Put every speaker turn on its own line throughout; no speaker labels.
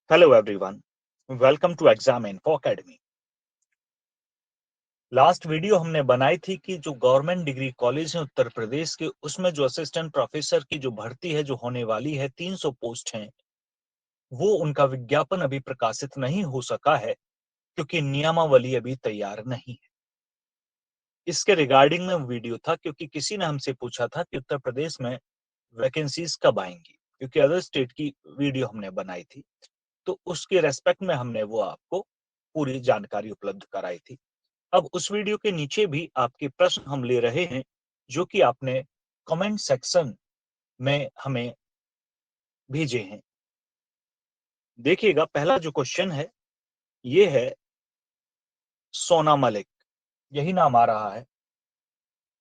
Hello everyone, welcome to Exam Info Academy। Last video हमने बनाई थी कि जो गवर्नमेंट डिग्री कॉलेज है उत्तर प्रदेश के, उसमें जो असिस्टेंट प्रोफेसर की जो भर्ती है जो होने वाली है 300 पोस्ट हैं, वो उनका विज्ञापन अभी प्रकाशित नहीं हो सका है क्योंकि नियमावली अभी तैयार नहीं है। इसके रिगार्डिंग में वीडियो था क्योंकि किसी ने हमसे पूछा था कि उत्तर प्रदेश में वैकेंसीज कब आएंगी, क्योंकि अदर स्टेट की वीडियो हमने बनाई थी, तो उसके रेस्पेक्ट में हमने वो आपको पूरी जानकारी उपलब्ध कराई थी। अब उस वीडियो के नीचे भी आपके प्रश्न हम ले रहे हैं जो कि आपने कमेंट सेक्शन में हमें भेजे हैं। देखिएगा, पहला जो क्वेश्चन है ये है सोना मलिक, यही नाम आ रहा है।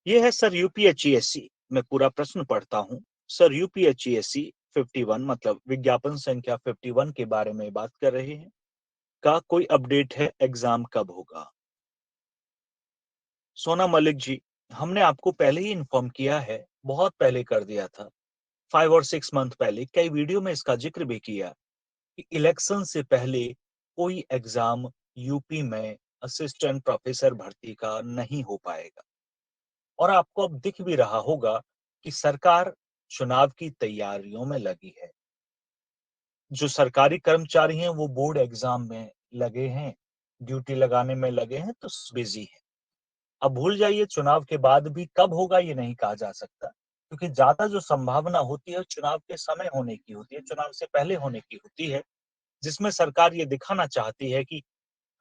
ये है सर यूपीएचईएससी। मैं पूरा प्रश्न पढ़ता हूं। सर यूपीएचईएससी 51 मतलब विज्ञापन संख्या 51 के बारे में बात कर रहे हैं। का कोई अपडेट है, एग्जाम कब होगा? सोना मलिक जी, हमने आपको पहले ही इन्फॉर्म किया है, बहुत पहले कर दिया था, 5 और 6 मंथ पहले कई वीडियो में इसका जिक्र भी किया कि इलेक्शन से पहले कोई एग्जाम यूपी में असिस्टेंट प्रोफेसर भर्ती का नहीं हो पाएगा। और आपको अब दिख भी रहा होगा कि सरकार चुनाव की तैयारियों में लगी है। जो सरकारी कर्मचारी हैं वो बोर्ड एग्जाम में लगे हैं, ड्यूटी लगाने में लगे हैं, तो बिजी है। अब भूल जाइए, चुनाव के बाद भी कब होगा ये नहीं कहा जा सकता, क्योंकि ज्यादा जो संभावना होती है चुनाव के समय होने की होती है, चुनाव से पहले होने की होती है, जिसमें सरकार ये दिखाना चाहती है कि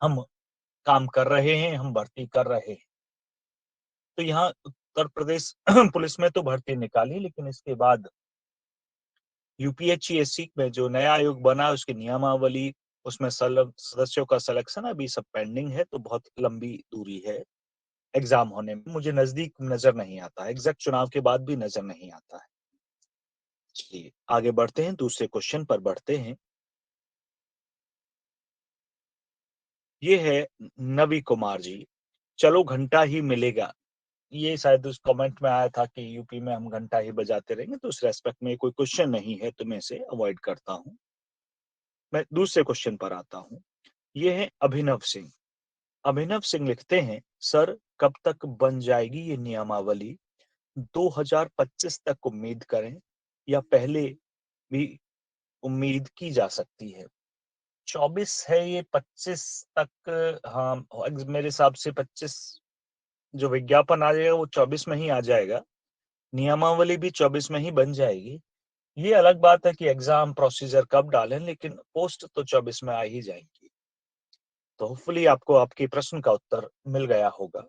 हम काम कर रहे हैं, हम भर्ती कर रहे हैं। तो यहाँ उत्तर प्रदेश पुलिस में तो भर्ती निकाली, लेकिन इसके बाद यूपीएचसीएससी में जो नया आयोग बना उसकी नियमावली, उसमें सदस्यों का सिलेक्शन अभी सब पेंडिंग है, तो बहुत लंबी दूरी है एग्जाम होने में। मुझे नजदीक नजर नहीं आता है, एग्जैक्ट चुनाव के बाद भी नजर नहीं आता है। चलिए आगे बढ़ते हैं, दूसरे क्वेश्चन पर बढ़ते हैं। ये है नवी कुमार जी, चलो घंटा ही मिलेगा। ये शायद उस कमेंट में आया था कि यूपी में हम घंटा ही बजाते रहेंगे, तो उस रेस्पेक्ट में कोई क्वेश्चन नहीं है, तो मैं इसे अवॉइड करता हूं। मैं दूसरे क्वेश्चन पर आता हूं। ये है अभिनव सिंह। अभिनव सिंह लिखते हैं, सर कब तक बन जाएगी ये नियमावली? 2025 तक उम्मीद करें या पहले भी उम्मीद की जा सकती है? 24 है ये, 25 तक। हाँ, मेरे हिसाब से 25 जो विज्ञापन आ जाएगा वो 24 में ही आ जाएगा, नियमावली भी 24 में ही बन जाएगी। ये अलग बात है कि एग्जाम प्रोसीजर कब डालें, लेकिन पोस्ट तो 24 में आ ही जाएंगी। तो होपफुली आपको आपके प्रश्न का उत्तर मिल गया होगा।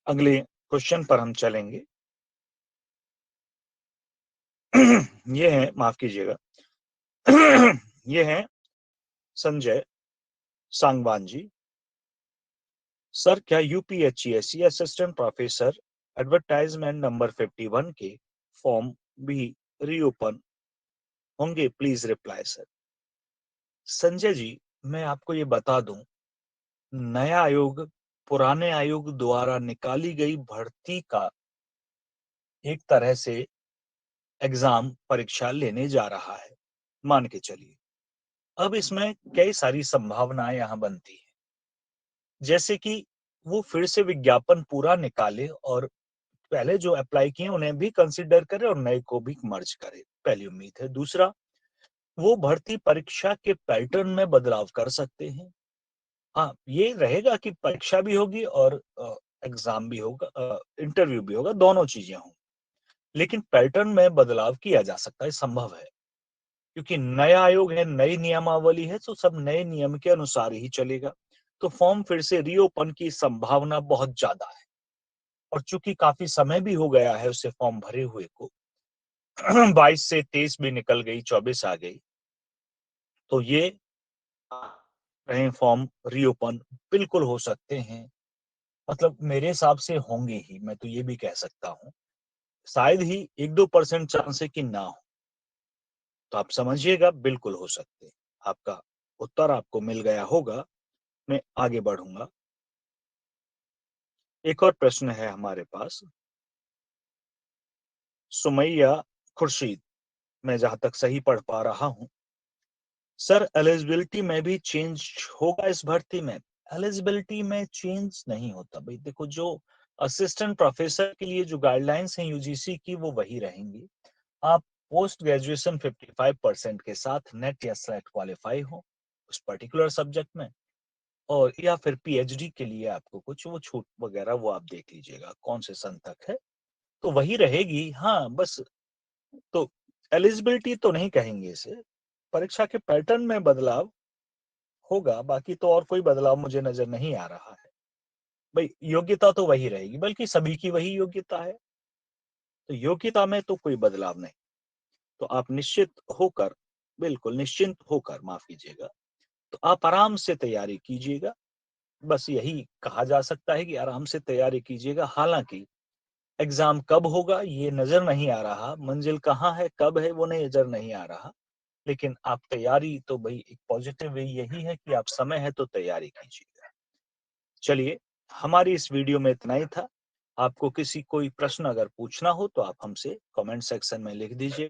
अगले क्वेश्चन पर हम चलेंगे। ये है, माफ कीजिएगा, ये है संजय सांगवान जी। सर क्या UPHCSC assistant professor advertisement number 51 के फॉर्म भी रीओपन होंगे? Please reply sir. Sanjay ji, मैं आपको ये बता दूं, नया आयोग पुराने आयोग द्वारा निकाली गई भर्ती का एक तरह से एग्जाम परीक्षा लेने जा रहा है, मान के चलिए। अब इसमें कई सारी संभावनाएं यहां बनती है, जैसे कि वो फिर से विज्ञापन पूरा निकाले और पहले जो अप्लाई किए उन्हें भी कंसिडर करे और नए को भी मर्ज करे, पहली उम्मीद है। दूसरा, वो भर्ती परीक्षा के पैटर्न में बदलाव कर सकते हैं। हाँ, ये रहेगा कि परीक्षा भी होगी और एग्जाम भी होगा, इंटरव्यू भी होगा, दोनों चीजें होंगी, लेकिन पैटर्न में बदलाव किया जा सकता है, संभव है, क्योंकि नया आयोग है, नई नियमावली है, तो सब नए नियम के अनुसार ही चलेगा। तो फॉर्म फिर से रीओपन की संभावना बहुत ज्यादा है, और चूंकि काफी समय भी हो गया है उसे फॉर्म भरे हुए को, 22 से 23 भी निकल गई, 24 आ गई, तो ये रहे फॉर्म रीओपन बिल्कुल हो सकते हैं। मतलब मेरे हिसाब से होंगे ही, मैं तो ये भी कह सकता हूँ, शायद ही 1-2% चांस है कि ना हो। तो आप समझिएगा, बिल्कुल हो सकते हैं। आपका उत्तर आपको मिल गया होगा। मैं आगे बढ़ूंगा। एक और प्रश्न है हमारे पास, सुमैया खुर्शीद, मैं जहां तक सही पढ़ पा रहा हूं, सर एलिजिबिलिटी में भी चेंज होगा इस भर्ती में? एलिजिबिलिटी में चेंज नहीं होता भाई। देखो, जो असिस्टेंट प्रोफेसर के लिए जो गाइडलाइंस हैं यूजीसी की वो वही रहेंगी। आप पोस्ट ग्रेजुएशन 55% के साथ नेट या स्लेट क्वालिफाई हो उस पर्टिकुलर सब्जेक्ट में, और या फिर पीएचडी के लिए आपको कुछ वो छूट वगैरह वो आप देख लीजिएगा कौन से सन तक है, तो वही रहेगी। हाँ बस, तो एलिजिबिलिटी तो नहीं कहेंगे इसे, परीक्षा के पैटर्न में बदलाव होगा, बाकी तो और कोई बदलाव मुझे नजर नहीं आ रहा है। भाई योग्यता तो वही रहेगी, बल्कि सभी की वही योग्यता है, तो योग्यता में तो कोई बदलाव नहीं। तो आप निश्चित होकर, बिल्कुल निश्चिंत होकर, माफ कीजिएगा, तो आप आराम से तैयारी कीजिएगा। बस यही कहा जा सकता है कि आराम से तैयारी कीजिएगा। हालांकि एग्जाम कब होगा ये नजर नहीं आ रहा, मंजिल कहाँ है कब है वो नजर नहीं आ रहा, लेकिन आप तैयारी तो भाई, एक पॉजिटिव वे यही है कि आप समय है तो तैयारी कीजिएगा। चलिए, हमारी इस वीडियो में इतना ही था। आपको किसी कोई प्रश्न अगर पूछना हो तो आप हमसे कमेंट सेक्शन में लिख दीजिए।